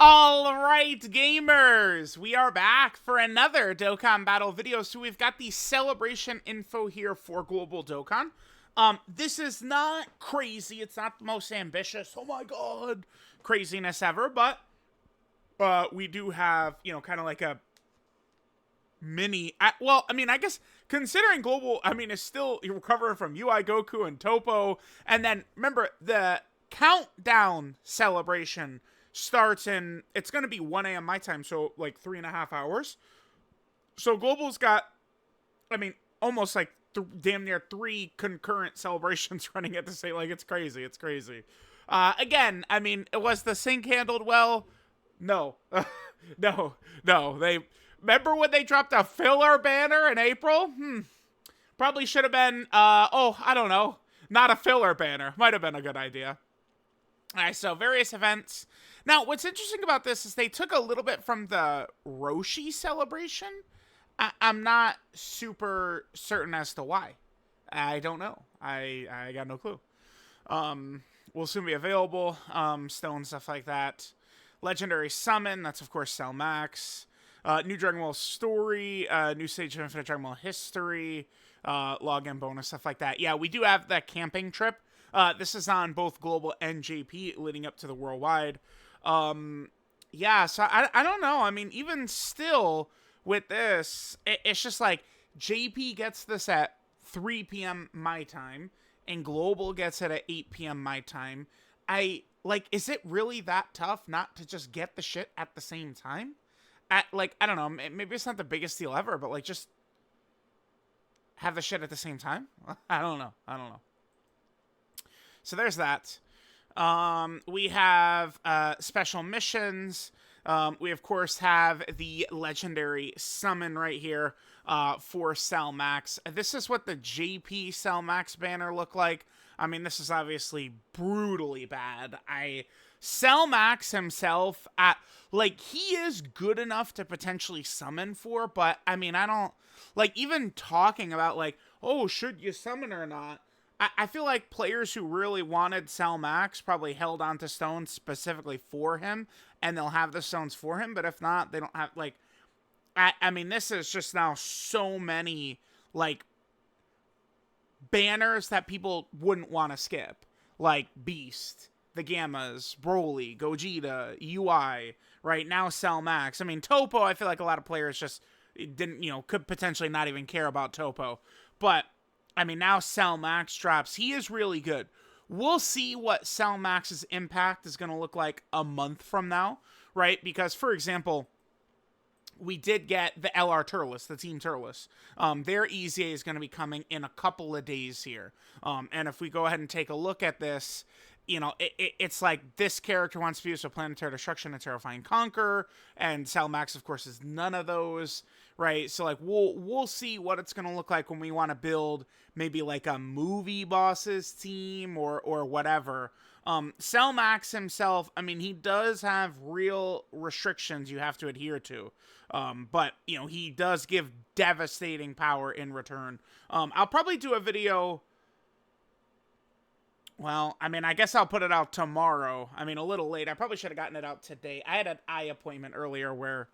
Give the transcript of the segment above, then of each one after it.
All right, gamers, we are back for another Dokkan Battle video. So we've got the celebration info here for Global Dokkan. This is not crazy. It's not the most ambitious, oh my god, craziness ever, but we do have, kind of like a mini, I guess considering Global, is still recovering from UI Goku and Topo, and then remember the countdown celebration starts in, it's going to be 1 a.m. my time, so like 3.5 hours. So Global's got, almost like damn near 3 concurrent celebrations running at the same, like it's crazy. Again, was the sync handled well? No. No. They, remember when they dropped a filler banner in April? Probably should have been, I don't know, not a filler banner. Might have been a good idea. Alright, so various events. Now, what's interesting about this is they took a little bit from the Roshi celebration. I'm not super certain as to why. I don't know. I got no clue. Will soon be available. Still and stuff like that. Legendary Summon, that's of course Cell Max. New Dragon Ball Story, new stage of Infinite Dragon Ball History, login bonus, stuff like that. Yeah, we do have that camping trip. This is on both Global and JP leading up to the Worldwide. Yeah, so I don't know. Even still with this, it's just like JP gets this at 3 p.m. my time and Global gets it at 8 p.m. my time. Is it really that tough not to just get the shit at the same time? I don't know. Maybe it's not the biggest deal ever, but just have the shit at the same time? I don't know. So there's that. We have special missions. We, of course, have the legendary summon right here for Cell Max. This is what the JP Cell Max banner looked like. This is obviously brutally bad. Cell Max himself, he is good enough to potentially summon for, but, I don't, even talking about, oh, should you summon or not? I feel like players who really wanted Cell Max probably held on to stones specifically for him, and they'll have the stones for him, but if not, they don't have, this is just now so many, banners that people wouldn't want to skip, like Beast, the Gammas, Broly, Gogeta, UI, right now Cell Max. Topo, I feel like a lot of players just didn't, could potentially not even care about Topo, but now Cell Max drops. He is really good. We'll see what Cell Max's impact is going to look like a month from now, right? Because, for example, we did get the LR Turles, the Team Turles. Their EZA is going to be coming in a couple of days here. And if we go ahead and take a look at this, it's like this character wants to be used for Planetary Destruction and Terrifying Conqueror, and Cell Max, of course, is none of those, right? So, we'll see what it's going to look like when we want to build maybe, a movie bosses team or whatever. Cell Max himself, he does have real restrictions you have to adhere to. But, he does give devastating power in return. I'll probably do a video. Well, I guess I'll put it out tomorrow. A little late. I probably should have gotten it out today. I had an eye appointment earlier where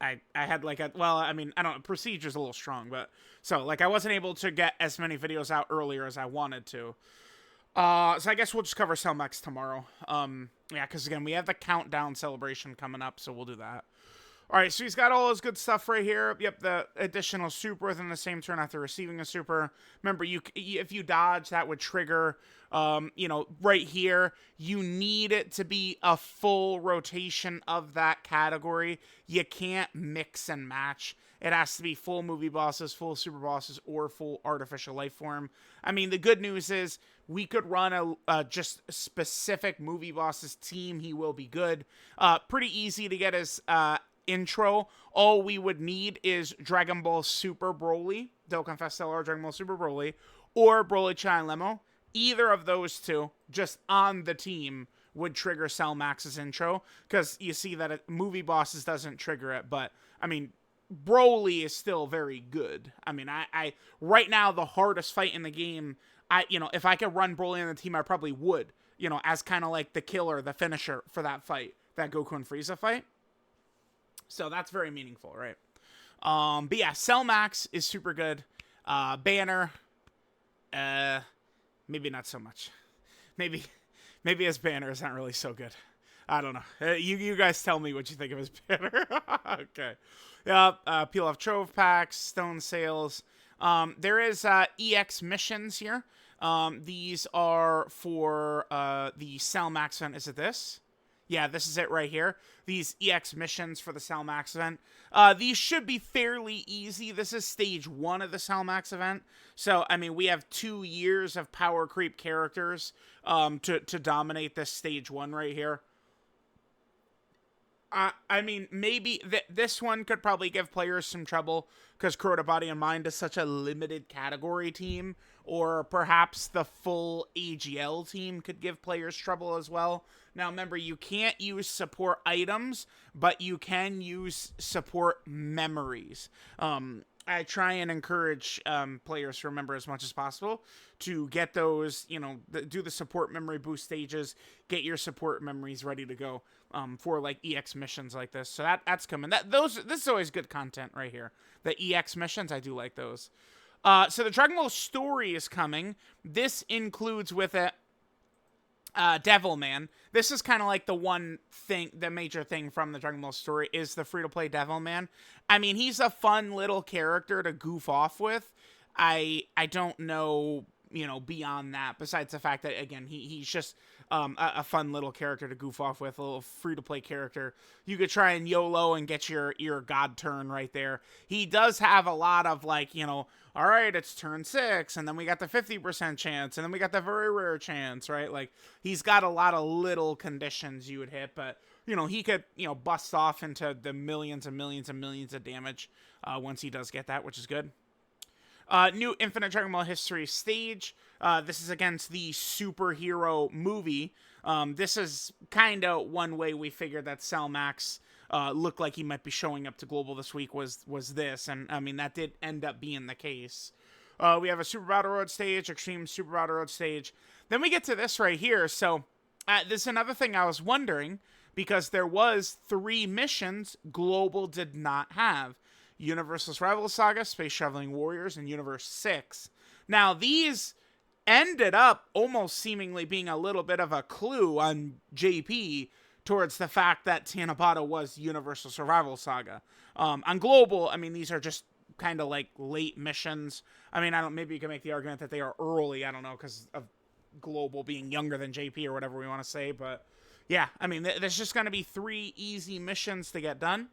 I had I don't know, procedure's a little strong, but so I wasn't able to get as many videos out earlier as I wanted to. So I guess we'll just cover Cell Max tomorrow. Yeah, because again, we have the countdown celebration coming up, so we'll do that. All right, so he's got all his good stuff right here. Yep, the additional super within the same turn after receiving a super. Remember, if you dodge, that would trigger. Right here, you need it to be a full rotation of that category. You can't mix and match. It has to be full movie bosses, full super bosses, or full artificial life form. The good news is we could run a just specific movie bosses team. He will be good. Pretty easy to get his intro. All we would need is Dragon Ball Super Broly, Dokkan Fest LR Dragon Ball Super Broly, or Broly Chai Lemo. Either of those two, just on the team, would trigger Cell Max's intro, because you see that movie bosses doesn't trigger it, but, Broly is still very good. I right now, the hardest fight in the game, if I could run Broly on the team, I probably would, as kind of like the killer, the finisher for that fight. that Goku and Frieza fight. So that's very meaningful, right? But yeah, Cell Max is super good. Banner, maybe not so much. Maybe his banner is not really so good. I don't know. You guys tell me what you think of his banner. Okay. Peel off Trove Packs, Stone Sales. There is EX missions here. These are for the Cell Max event. Is it this? Yeah, this is it right here. These EX missions for the Cell Max event. These should be fairly easy. This is stage 1 of the Cell Max event. So, I mean, we have 2 years of power creep characters to dominate this stage 1 right here. I mean, maybe this one could probably give players some trouble because Crota Body and Mind is such a limited category team, or perhaps the full AGL team could give players trouble as well. Now, remember, you can't use support items, but you can use support memories. I try and encourage players to remember as much as possible to get those, you know, do the support memory boost stages, get your support memories ready to go for like EX missions like this. So that's coming. This is always good content right here. The EX missions, I do like those. So the Dragon Ball story is coming. This includes with it Devilman. This is kind of like the major thing from the Dragon Ball story is the free-to-play Devilman. I mean, he's a fun little character to goof off with. I don't know, you know, beyond that, besides the fact that, again, he's just a fun little character to goof off with, a little free-to-play character. You could try and YOLO and get your God turn right there. He does have a lot of, like, you know, all right, it's turn 6, and then we got the 50% chance, and then we got the very rare chance, right? Like, he's got a lot of little conditions you would hit, but, you know, he could, you know, bust off into the millions and millions and millions of damage once he does get that, which is good. New Infinite Dragon Ball History stage. This is against the superhero movie. This is kind of one way we figured that Cell Max looked like he might be showing up to Global this week was this, and I mean that did end up being the case. We have a Super Battle Road stage, Extreme Super Battle Road stage. Then we get to this right here. So this is another thing I was wondering, because there was 3 missions Global did not have. Universal's Rival Saga, Space Traveling Warriors, and Universe 6. Now, these ended up almost seemingly being a little bit of a clue on JP towards the fact that Tanabata was Universal Survival Saga. On Global, I mean, these are just kind of like late missions. I mean, maybe you can make the argument that they are early, I don't know, because of Global being younger than JP or whatever we want to say, but yeah, I mean, there's just going to be 3 easy missions to get done.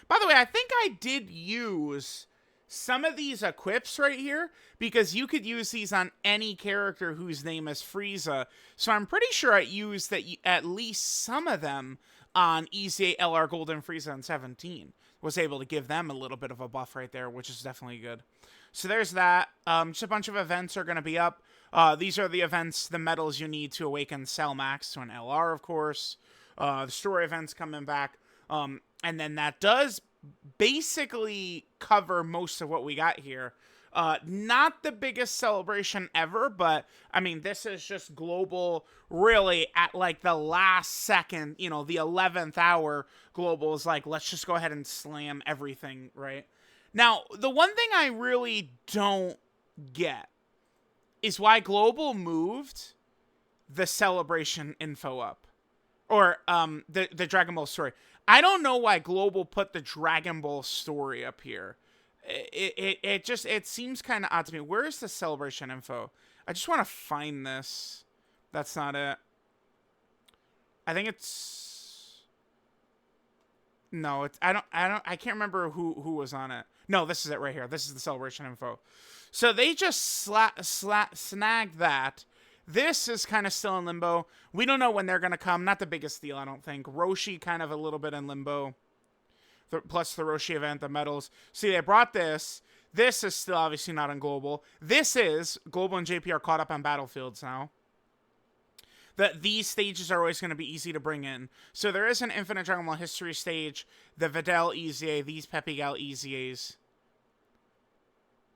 By the way, I think I did use some of these equips right here, because you could use these on any character whose name is Frieza. So I'm pretty sure I used at least some of them on EZA, LR Golden, Frieza, and 17. Was able to give them a little bit of a buff right there, which is definitely good. So there's that. Just a bunch of events are going to be up. These are the events, the medals you need to awaken Cell Max to an LR, of course. The story events coming back. And then that does basically cover most of what we got here. Not the biggest celebration ever, but I mean, this is just Global really at like the last second, you know, the 11th hour. Global is like, let's just go ahead and slam everything, right? Now, the one thing I really don't get is why Global moved the celebration info up. Or the Dragon Ball story. I don't know why Global put the Dragon Ball story up here. It seems kind of odd to me. Where is the celebration info? I just want to find this. That's not it. I think it's... No, it's I can't remember who was on it. No, this is it right here. This is the celebration info. So they just snagged that. This is kind of still in limbo. We don't know when they're going to come. Not the biggest deal, I don't think. Roshi kind of a little bit in limbo. Plus the Roshi event, the medals. See, they brought this. This is still obviously not on Global. This is... Global and JP are caught up on Battlefields now. These stages are always going to be easy to bring in. So there is an Infinite Dragon Ball History stage. The Videl EZA. These Pepe Gal EZAs.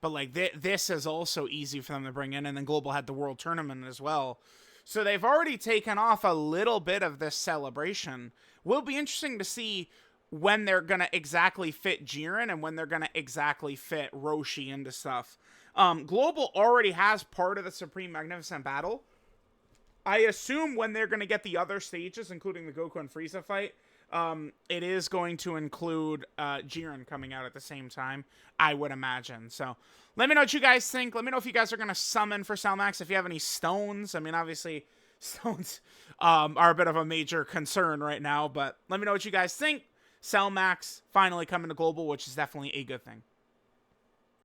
But, like, this is also easy for them to bring in. And then Global had the World Tournament as well. So they've already taken off a little bit of this celebration. Will be interesting to see when they're going to exactly fit Jiren and when they're going to exactly fit Roshi into stuff. Global already has part of the Supreme Magnificent Battle. I assume when they're going to get the other stages, including the Goku and Frieza fight, it is going to include Jiren coming out at the same time, I would imagine. So let me know what you guys think. Let me know if you guys are going to summon for Cell Max, if you have any stones. I mean, obviously, stones are a bit of a major concern right now, but let me know what you guys think. Cell Max finally coming to Global, which is definitely a good thing.